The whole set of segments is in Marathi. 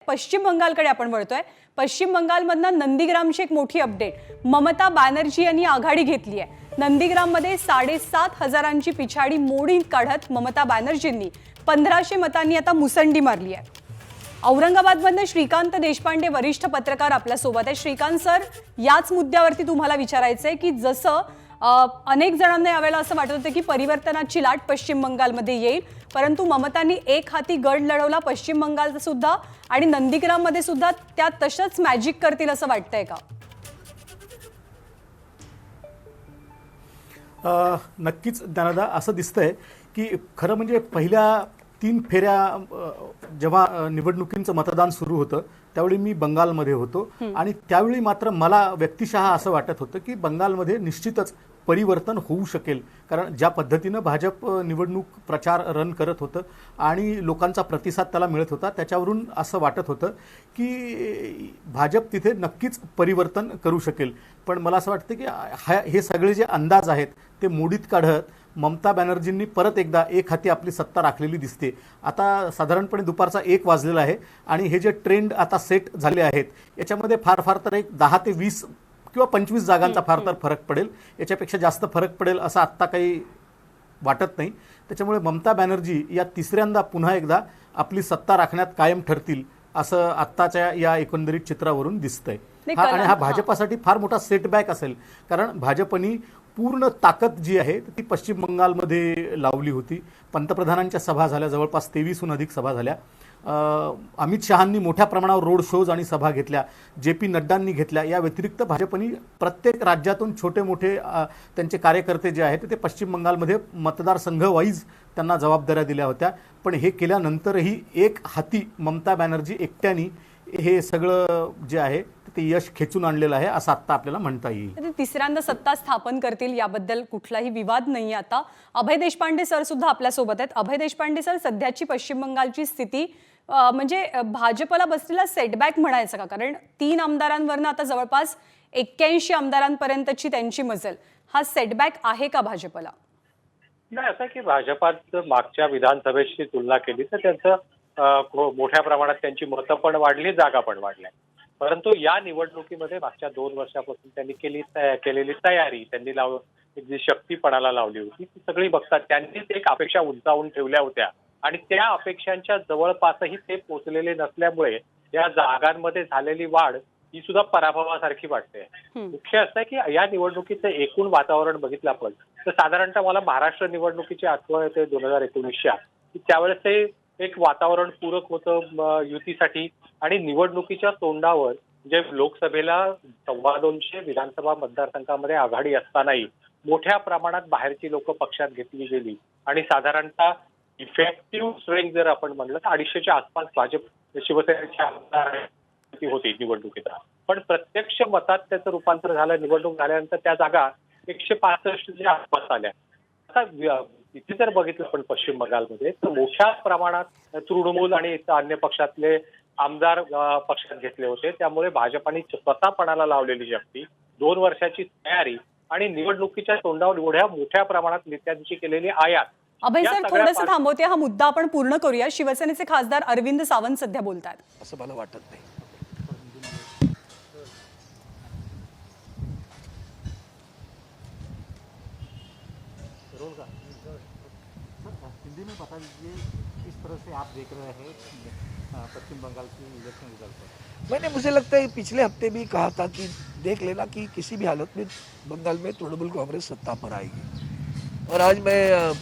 पश्चिम बंगालकडे आपण वळतोय। पश्चिम बंगालमधनं नंदीग्रामची एक मोठी अपडेट, ममता बॅनर्जी यांनी आघाडी घेतली आहे। नंदीग्राममध्ये 7,500 पिछाडी मोडीत काढत ममता बॅनर्जींनी 1500 मतांनी आता मुसंडी मारली आहे। औरंगाबादमधनं श्रीकांत देशपांडे वरिष्ठ पत्रकार आपल्या सोबत आहे। श्रीकांत सर, याच मुद्द्यावरती तुम्हाला विचारायचंय की जसं अनेक जणांना यावेळेला असं वाटत होतं की परिवर्तनाची लाट पश्चिम बंगालमध्ये येईल, परंतु ममतांनी एक हाती गड लढवला पश्चिम बंगालचा सुद्धा आणि नंदीग्राममध्ये सुद्धा त्या तसंच मॅजिक करतील असं वाटतंय का? नक्कीच ज्ञानदा, असं दिसतंय की खरं म्हणजे पहिल्या 3 फेऱ्या जेव्हा निवडणुकींचं मतदान सुरू होतं त्यावेळी मी बंगालमध्ये होतो आणि त्यावेळी मात्र मला व्यक्तिशः असं वाटत होतं की बंगालमध्ये निश्चितच परिवर्तन होऊ शकेल, कारण ज्या पद्धतीनं भाजप निवडणूक प्रचार रन करत होतं आणि लोकांचा प्रतिसाद त्याला मिळत होता, त्याच्यावरून असं वाटत होतं की भाजप तिथे नक्कीच परिवर्तन करू शकेल। पण मला असं वाटतं की हे सगळे जे अंदाज आहेत ते मोडीत काढत ममता बॅनर्जींनी परत एकदा एक हाती आपली सत्ता राखलेली दिसते। आता साधारणपणे दुपारचा 1 वाजलेला आहे आणि हे जे ट्रेंड आता सेट झाले आहेत याच्यामध्ये फार फार तर एक 10 ते 20 किंवा 25 जागांचा फार तर फरक पडेल, याच्यापेक्षा जास्त फरक पडेल असं आत्ता काही वाटत नाही। त्याच्यामुळे ममता बॅनर्जी या तिसऱ्यांदा पुन्हा एकदा आपली सत्ता राखण्यात कायम ठरतील असं आत्ताच्या या एकंदरीत चित्रावरून दिसतंय। आणि हा भाजपासाठी फार मोठा सेटबॅक असेल, कारण भाजपनी पूर्ण ताकद जी आहे ती पश्चिम बंगालमध्ये लावली होती। पंतप्रधानांच्या सभा झाल्या, जवळपास 23हून अधिक सभा झाल्या। अमित शहांनी मोठ्या प्रमाणावर रोड शोज आणि सभा घेतल्या, JP नड्डांनी घेतल्या। या व्यतिरिक्त भाजपनी प्रत्येक राज्यातून छोटे मोठे त्यांचे कार्यकर्ते जे आहेत ते पश्चिम बंगालमध्ये मतदारसंघ वाईज त्यांना जबाबदाऱ्या दिल्या होत्या। पण हे केल्यानंतरही एक हाती ममता बॅनर्जी एकट्यानी हे सगळं जे आहे ते यश खेचून आणलेलं आहे असं आता आपल्याला म्हणता येईल। तिसऱ्यांदा सत्ता स्थापन करतील याबद्दल कुठलाही विवाद नाही। आता अभय देशपांडे सर सुद्धा आपल्या सोबत आहेत। अभय देशपांडे सर, सध्याची पश्चिम बंगालची स्थिती म्हणजे भाजपला बसलेला सेटबॅक म्हणायचं का? कारण 3 आमदारांवरनं आता जवळपास 81 आमदारांपर्यंतची त्यांची मजल, हा सेटबॅक आहे का भाजपला? नाही, असं की भाजपात मागच्या विधानसभेची तुलना केली तर त्यांचं मोठ्या प्रमाणात त्यांची मतं पण वाढली, जागा पण वाढल्या। परंतु या निवडणुकीमध्ये मागच्या 2 वर्षापासून त्यांनी केलेली तयारी, त्यांनी जी शक्तीपणाला लावली होती ती सगळी बघतात। त्यांनीच एक अपेक्षा उंचावून ठेवल्या होत्या आणि त्या अपेक्षांच्या जवळपासही ते पोहोचलेले नसल्यामुळे या जागांमध्ये झालेली वाढ ही सुद्धा पराभवासारखी वाटते। मुख्य असं की या निवडणुकीचं एकूण वातावरण बघितलं आपण तर साधारणतः मला महाराष्ट्र निवडणुकीची आठवण येते 2019च्या, की त्यावेळेस ते एक वातावरण पूरक होतं युतीसाठी आणि निवडणुकीच्या तोंडावर जे लोकसभेला 225 विधानसभा मतदारसंघामध्ये आघाडी असतानाही मोठ्या प्रमाणात बाहेरची लोक पक्षात घेतली गेली आणि साधारणतः इफेक्टिव्ह स्ट्रेंथ जर आपण म्हणलं तर 250च्या आसपास भाजप शिवसेनेची आमदार होती निवडणुकीचा। पण प्रत्यक्ष मतात त्याचं रूपांतर झालं, निवडणूक झाल्यानंतर त्या जागा 165च्या आसपास आल्या। आता इथे जर बघितलं पण पश्चिम बंगालमध्ये तर मोठ्या प्रमाणात तृणमूल आणि अन्य पक्षातले आमदार पक्षात घेतले होते, त्यामुळे भाजपाने स्वतःपणाला लावलेली शक्ती, 2 वर्षाची तयारी आणि निवडणुकीच्या तोंडावर एवढ्या मोठ्या प्रमाणात नेत्यांची केलेली आयात। अभय सर, थोडंसं थांबवते, हा मुद्दा आपण पूर्ण करूया। शिवसेनेचे खासदार अरविंद सावंत सध्या बोलतात। असं मला वाटत नाही। हिंदी में बता दीजिए किस तरह से आप देख रहे हैं पश्चिम बंगाल की इलेक्शन रिजल्ट? मैंने, मुझे लगता है पिछले हफ्ते भी कहा था कि देख लेना कि किसी भी हालत में बंगाल में तृणमूल कांग्रेस सत्ता पर आएगी। और आज मैं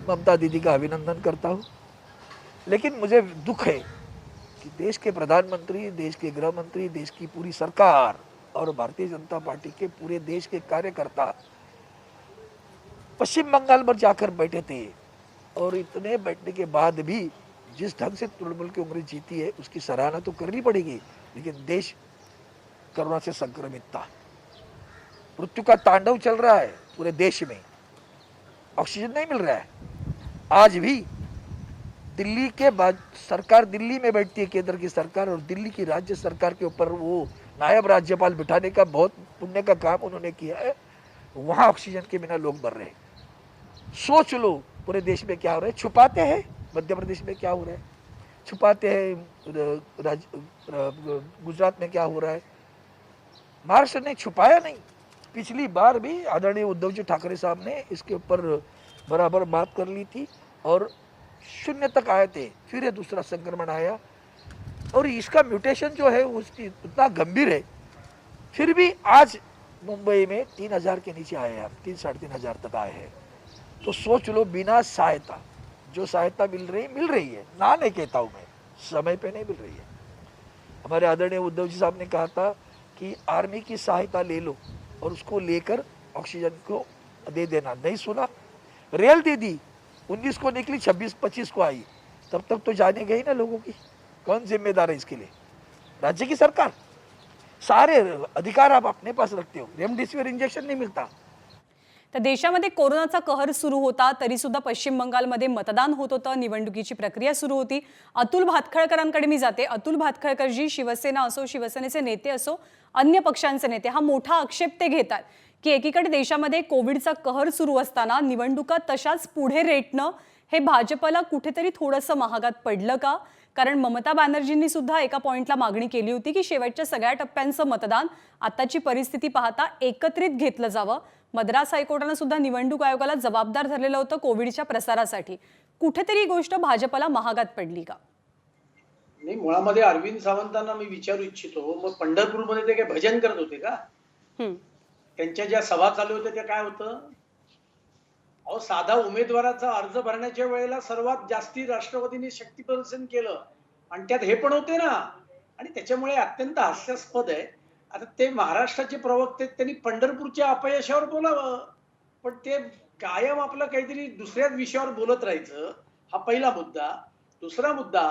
ममता दीदी का अभिनंदन करता हूँ, लेकिन मुझे दुख है कि देश के प्रधानमंत्री, देश के गृह मंत्री, देश की पूरी सरकार और भारतीय जनता पार्टी के पूरे देश के कार्यकर्ता पश्चिम बंगाल पर जाकर बैठे थे और इतने बैठने के बाद भी जिस ढंग से तृणमूल कांग्रेस जीती है उसकी सराहना तो करनी पड़ेगी, लेकिन देश कोरोना से संक्रमित था, मृत्यु का तांडव चल रहा है पूरे देश में, ऑक्सीजन नहीं मिल रहा है। आज भी दिल्ली के बाद सरकार दिल्ली में बैठती है, केंद्र की सरकार, और दिल्ली की राज्य सरकार के ऊपर वो नायब राज्यपाल बिठाने का बहुत पुण्य का काम उन्होंने किया है। वहाँ ऑक्सीजन के बिना लोग मर रहे हैं। सोच लो पूरे देश में क्या हो रहा है, छुपाते हैं मध्य प्रदेश में क्या हो रहा है। छुपाते हैं गुजरात में क्या हो रहा है। महाराष्ट्र ने छुपाया नहीं। पिछली बार भी आदरणीय उद्धव जी ठाकरे साहब ने इसके ऊपर बराबर बात कर ली थी और शून्य तक आए थे, फिर ये दूसरा संक्रमण आया और इसका म्यूटेशन जो है उसकी उतना गंभीर है। फिर भी आज मुंबई में 3000 के नीचे आए हैं, 3-3.5 तक आए हैं। तो सोच लो, बिना सहायता, जो सहायता मिल रही है, ना नहीं कहता हूँ मैं, समय पे नहीं मिल रही है। हमारे आदरणीय उद्धव जी साहब ने कहा था कि आर्मी की सहायता ले लो और उसको लेकर ऑक्सीजन को दे देना, नहीं सुना, रेल दे दी, 19 को निकली, 26-25 को आई, तब तक तो जाने गई ना लोगों की। कौन जिम्मेदार है इसके लिए? राज्य की सरकार। सारे अधिकार आप अपने पास रखते हो, रेमडेसिविर इंजेक्शन नाही मिळता। तर देशामध्ये कोरोनाचा कहर सुरू होता तरी सुद्धा पश्चिम बंगालमध्ये मतदान होत होतं, निवडणुकीची प्रक्रिया सुरू होती। अतुल भातखळकरांकडे मी जाते। अतुल भातखळकर जी, शिवसेना असो, शिवसेनेचे नेते असो, अन्य पक्षांचे नेते, हा मोठा आक्षेप ते घेतात की एकीकडे देशामध्ये कोविडचा कहर सुरू असताना निवडणुका तशाच पुढे रेटणं हे भाजपला कुठेतरी थोडंसं महागात पडलं का? कारण ममता बॅनर्जींनी सुद्धा एका पॉइंटला मागणी केली होती की शेवटच्या सगळ्या टप्प्यांचं मतदान आताची परिस्थिती पाहता एकत्रित घेतलं जावं। मद्रास हायकोर्टाने सुद्धा निवडणूक आयोगाला जबाबदार धरलेलं होतं कोविडच्या प्रसारासाठी। कुठेतरी ही गोष्ट भाजपला महागात पडली का? नाही, मुळामध्ये अरविंद सावंतांना मी विचारू इच्छितो, मग पंढरपूरमध्ये ते काय भजन करत होते का? त्यांच्या ज्या सभा चालू होत्या त्या काय होतं? अहो, साधा उमेदवाराचा अर्ज भरण्याच्या वेळेला सर्वात जास्ती राष्ट्रवादीने शक्ती प्रदर्शन केलं आणि त्यात हे पण होते ना, आणि त्याच्यामुळे अत्यंत हास्यास्पद आहे। आता ते महाराष्ट्राचे प्रवक्ते, त्यांनी पंढरपूरच्या अपयशावर बोलावं, पण ते कायम आपलं काहीतरी दुसऱ्याच विषयावर बोलत राहायचं। हा पहिला मुद्दा। दुसरा मुद्दा,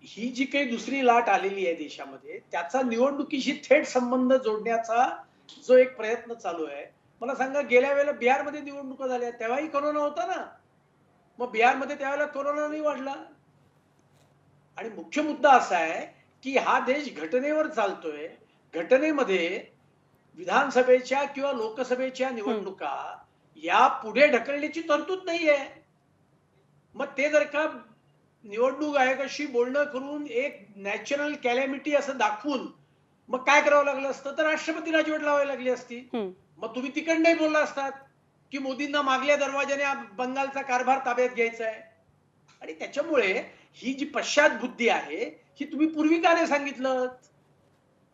ही जी काही दुसरी लाट आलेली आहे देशामध्ये, त्याचा निवडणुकीशी थेट संबंध जोडण्याचा जो एक प्रयत्न चालू आहे। मला सांगा, गेल्या वेळेला बिहारमध्ये निवडणुका झाल्या तेव्हाही कोरोना होता ना, मग बिहारमध्ये त्यावेळेला कोरोना नाही वाढला। आणि मुख्य मुद्दा असा आहे की हा देश घटनेवर चालतोय, घटनेमध्ये विधानसभेच्या किंवा लोकसभेच्या निवडणुका या पुढे ढकलण्याची तरतूद नाहीये। मग ते जर का निवडणूक आयोगाशी बोलणं करून एक नॅचरल कॅलॅमिटी असं दाखवून मग काय करावं लागलं असतं, तर राष्ट्रपती राजवट लावावी लागली असती। मग तुम्ही तिकडे नाही बोलला असतात की मोदींना मागल्या दरवाजाने बंगालचा कारभार ताब्यात घ्यायचा आहे। आणि त्याच्यामुळे ही जी पश्चात बुद्धी आहे ही तुम्ही पूर्वी का नाही सांगितलं?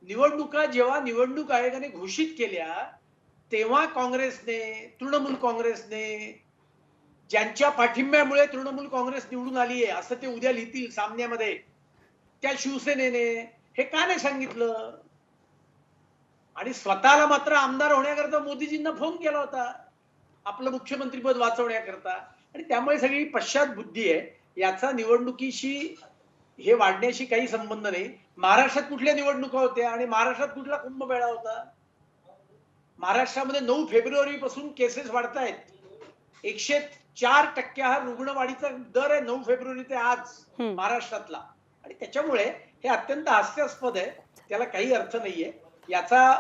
निवडणुका जेव्हा निवडणूक आयोगाने घोषित केल्या तेव्हा काँग्रेसने, तृणमूल काँग्रेसने, ज्यांच्या पाठिंब्यामुळे तृणमूल काँग्रेस निवडून आली आहे असं ते उद्या लिहितील सामन्यामध्ये, त्या शिवसेनेने हे का नाही सांगितलं? आणि स्वतःला मात्र आमदार होण्याकरता मोदीजींना फोन केला होता, आपलं मुख्यमंत्रीपद वाचवण्याकरता। आणि त्यामुळे सगळी पश्चात बुद्धी आहे, याचा निवडणुकीशी हे वाढण्याशी काही संबंध नाही। महाराष्ट्रात कुठल्या निवडणुका होत्या आणि महाराष्ट्रात कुठला कुंभमेळा होता? महाराष्ट्रामध्ये 9 फेब्रुवारी पासून केसेस वाढतायत। 104% हा रुग्णवाढीचा दर आहे 9 फेब्रुवारी ते आज महाराष्ट्रातला। आणि त्याच्यामुळे हे अत्यंत हास्यास्पद आहे, त्याला काही अर्थ नाहीये। याचा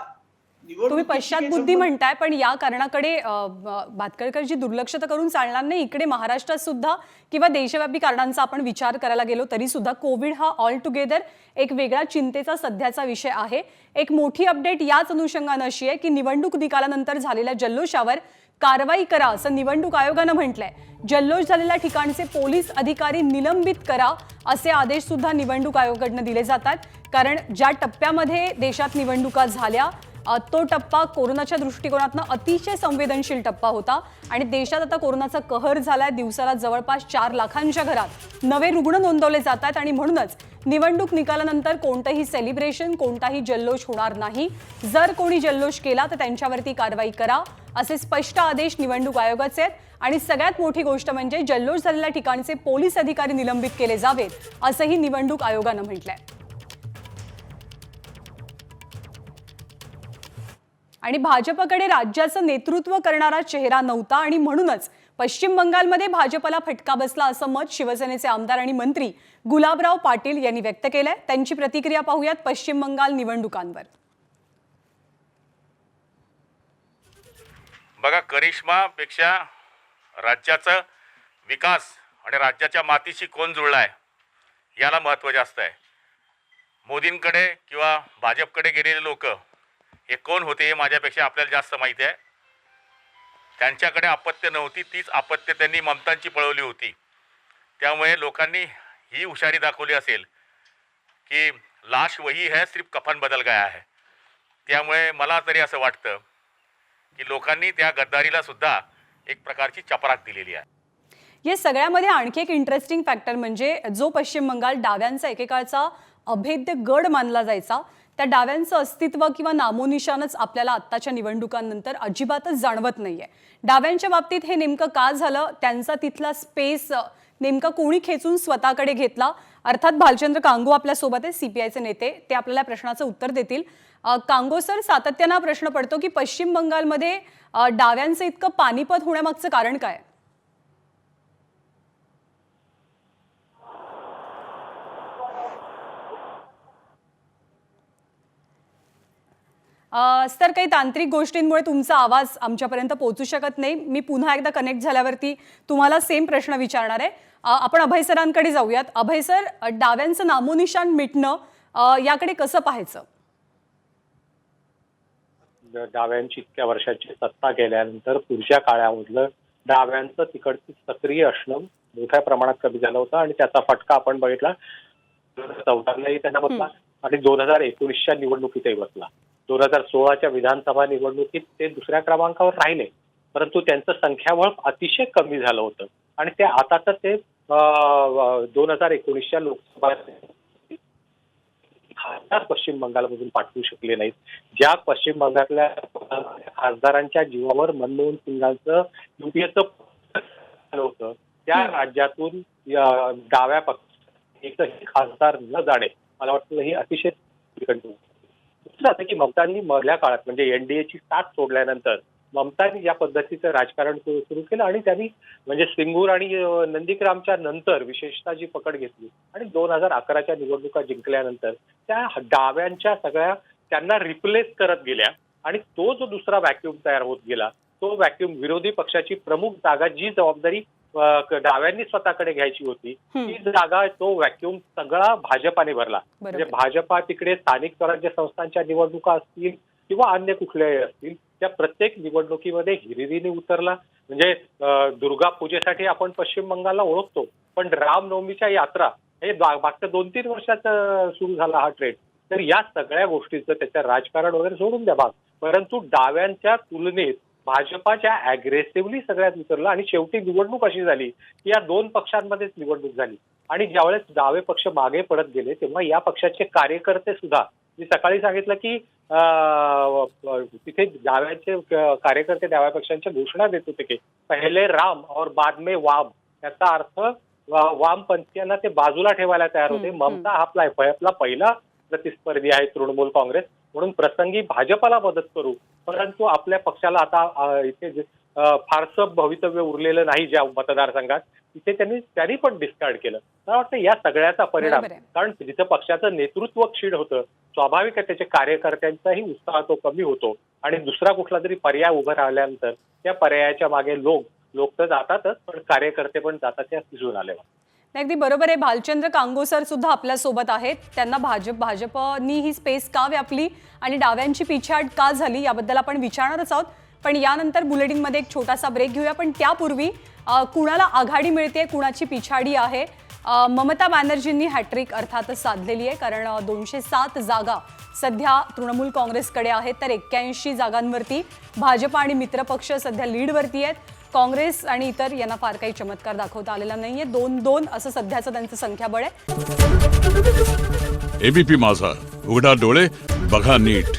तुम्ही पश्चात बुद्धी म्हणताय, पण या कारणाकडे भातखळकरजी दुर्लक्ष तर करून चालणार नाही। इकडे महाराष्ट्रात सुद्धा किंवा देशव्यापी कारणांचा आपण विचार करायला गेलो तरी सुद्धा कोविड हा ऑल टुगेदर एक वेगळा चिंतेचा सध्याचा विषय आहे। एक मोठी अपडेट याच अनुषंगाने अशी आहे की निवडणूक निकालानंतर झालेल्या जल्लोषावर कारवाई करा असं निवडणूक आयोगानं म्हटलंय। जल्लोष झालेल्या ठिकाणचे पोलीस अधिकारी निलंबित करा असे आदेश सुद्धा निवडणूक आयोगाकडून दिले जातात। कारण ज्या टप्प्यामध्ये देशात निवडणुका झाल्या तो टप्पा कोरोनाच्या दृष्टिकोनातून अतिशय संवेदनशील टप्पा होता आणि देशात आता कोरोनाचा कहर झालाय। दिवसाला जवळपास 4 लाखांच्या घरात नवे रुग्ण नोंदवले जातात आणि म्हणूनच निवडणूक निकालानंतर कोणतेही सेलिब्रेशन, कोणताही जल्लोष होणार नाही। जर कोणी जल्लोष केला तर त्यांच्यावरती कारवाई करा असे स्पष्ट आदेश निवडणूक आयोगाचे आहेत। आणि सगळ्यात मोठी गोष्ट म्हणजे जल्लोष झालेल्या ठिकाणचे पोलीस अधिकारी निलंबित केले जावेत असंही निवडणूक आयोगानं म्हटलंय। आणि भाजपकडे राज्याचं नेतृत्व करणारा चेहरा नव्हता आणि म्हणूनच पश्चिम बंगालमध्ये भाजपला फटका बसला असं मत शिवसेनेचे आमदार आणि मंत्री गुलाबराव पाटील यांनी व्यक्त केलंय। त्यांची प्रतिक्रिया पाहूयात पश्चिम बंगाल निवडणुकांवर। बघा, करिश्मापेक्षा राज्याचा विकास आणि राज्याच्या मातीशी कोण जुळलाय याला महत्त्व जास्त आहे. मोदींकडे किंवा भाजपकडे गेलेले लोक हे कोण होते हे माझ्यापेक्षा आपल्याला जास्त माहिती आहे. त्यांच्याकडे अपत्य नव्हती, तीच अपत्य त्यांनी ममतांची पळवली होती. त्यामुळे लोकांनी ही हुशारी दाखवली असेल की लाश वही है, सिर्फ कफन बदल गया है. त्यामुळे मला तरी असं वाटतं की लोकांनी त्या गद्दारीला सुद्धा एक प्रकारची चपराक दिलेली आहे. या सगळ्यामध्ये आणखी एक इंटरेस्टिंग फॅक्टर म्हणजे जो पश्चिम बंगाल डाव्यांचा एकेकाळचा अभेद्य गड मानला जायचा, त्या डाव्यांचं अस्तित्व किंवा नामोनिशानच आपल्याला आत्ताच्या निवडणुकांनंतर अजिबातच जाणवत नाहीये. डाव्यांच्या बाबतीत हे नेमकं का झालं, त्यांचा तिथला स्पेस नेमका कोणी खेचून स्वतःकडे घेतला? अर्थात भालचंद्र कांगो आपल्यासोबत आहे, सीपीआयचे नेते, ते आपल्याला प्रश्नाचं उत्तर देतील. कांगो सर, सातत्यानं हा प्रश्न पडतो की पश्चिम बंगालमध्ये डाव्यांचं इतकं पानिपत होण्यामागचं कारण काय? सर, काही तांत्रिक गोष्टींमुळे तुमचा आवाज आमच्यापर्यंत पोहोचू शकत नाही. मी पुन्हा एकदा कनेक्ट झाल्यावरती तुम्हाला सेम प्रश्न विचारणार आहे. आपण अभय सरांकडे जाऊयात. अभय सर, डाव्यांचं नामोनिशान मिटणं याकडे कसं पाहायचं? डाव्यांची इतक्या वर्षाची सत्ता गेल्यानंतर पुढच्या काळामधलं डाव्यांचं तिकडचं सक्रिय असणं मोठ्या प्रमाणात कमी झालं होतं आणि त्याचा फटका आपण बघितला 2014लाही त्यांना बसला आणि 2019च्या निवडणुकीतही बसला. 2016च्या विधानसभा निवडणुकीत ते दुसऱ्या क्रमांकावर राहिले, परंतु त्यांचं संख्याबळ अतिशय कमी झालं होतं आणि ते आता तर ते 2019च्या लोकसभा खासदार पश्चिम बंगालमधून पाठवू शकले नाहीत. ज्या पश्चिम बंगालच्या खासदारांच्या जीवावर मनमोहन सिंगांचं युपीएचं होतं, त्या राज्यातून डाव्या पक्ष एकही खासदार न जाणे मला वाटतं ही अतिशय दुसरं असं की ममतांनी मधल्या काळात म्हणजे एनडीएची साथ सोडल्यानंतर ममतांनी ज्या पद्धतीचं राजकारण सुरू केलं आणि त्यांनी म्हणजे सिंगूर आणि नंदीग्रामच्या नंतर विशेषतः जी पकड घेतली आणि 2011च्या निवडणुका जिंकल्यानंतर त्या डाव्यांच्या सगळ्या त्यांना रिप्लेस करत गेल्या आणि तो जो दुसरा व्हॅक्यूम तयार होत गेला, तो व्हॅक्यूम विरोधी पक्षाची प्रमुख जागा जी जबाबदारी डाव्यांनी स्वतःकडे घ्यायची होती ती जागा तो व्हॅक्यूम सगळा भाजपाने भरला. म्हणजे भाजपा तिकडे स्थानिक स्वराज्य संस्थांच्या निवडणुका असतील किंवा अन्य कुठल्याही असतील त्या प्रत्येक निवडणुकीमध्ये हिरिरीने उतरला. म्हणजे दुर्गा पूजेसाठी आपण पश्चिम बंगालला ओळखतो, पण रामनवमीच्या यात्रा हे मागच्या 2-3 वर्षात सुरू झाला हा ट्रेंड. तर या सगळ्या गोष्टीचं त्याचं राजकारण वगैरे सोडून द्या भाग, परंतु डाव्यांच्या तुलनेत भाजपाच्या अग्रेसिव्हली सगळ्यात उतरला आणि शेवटी निवडणूक अशी झाली की या दोन पक्षांमध्येच निवडणूक झाली आणि ज्यावेळेस डावे पक्ष मागे पडत गेले तेव्हा या पक्षाचे कार्यकर्ते सुद्धा, मी सकाळी सांगितलं की तिथे डाव्याचे कार्यकर्ते डाव्या पक्षांच्या घोषणा देत होते की पहिले राम और बाद में वाम, याचा अर्थ वामपंथीयांना ते बाजूला ठेवायला तयार होते. ममता आपला पहिला प्रतिस्पर्धी आहे तृणमूल काँग्रेस, म्हणून प्रसंगी भाजपाला मदत करू, परंतु आपल्या पक्षाला आता इथे फारसं भवितव्य उरलेलं नाही ज्या मतदारसंघात, तिथे त्यांनी पण डिस्कार्ड केलं. मला वाटतं या सगळ्याचा परिणाम, कारण जिथं पक्षाचं नेतृत्व क्षीण होतं स्वाभाविक आहे त्याच्या कार्यकर्त्यांचाही उत्साह तो कमी होतो आणि दुसरा कुठला तरी पर्याय उभं राहिल्यानंतर त्या पर्यायाच्या मागे लोक तर जातातच पण कार्यकर्ते पण जातात, त्या दिसून आले. अगदी बरोबर आहे. भालचंद्र कांगो सर सुद्धा आपल्या सोबत आहेत. त्यांना भाजपनी ही स्पेस का व्यापली आणि डाव्यांची पिछाड का झाली याबद्दल आपण विचारणारच आहोत, पण यानंतर बुलेटिनमध्ये एक छोटासा ब्रेक घेऊया. पण त्यापूर्वी कुणाला आघाडी मिळते, कुणाची पिछाडी आहे? ममता बॅनर्जींनी हॅट्रिक अर्थातच साधलेली आहे, कारण 207 जागा सध्या तृणमूल काँग्रेसकडे आहेत, तर 81 जागांवरती भाजप आणि मित्रपक्ष सध्या लीडवरती आहेत. काँग्रेस आणि इतर यांना फार काही चमत्कार दाखवता आलेला नाहीये. 2-2 असं सध्याचं त्यांचं संख्याबळ आहे. एबीपी माझा, उघडा डोळे बघा नीट.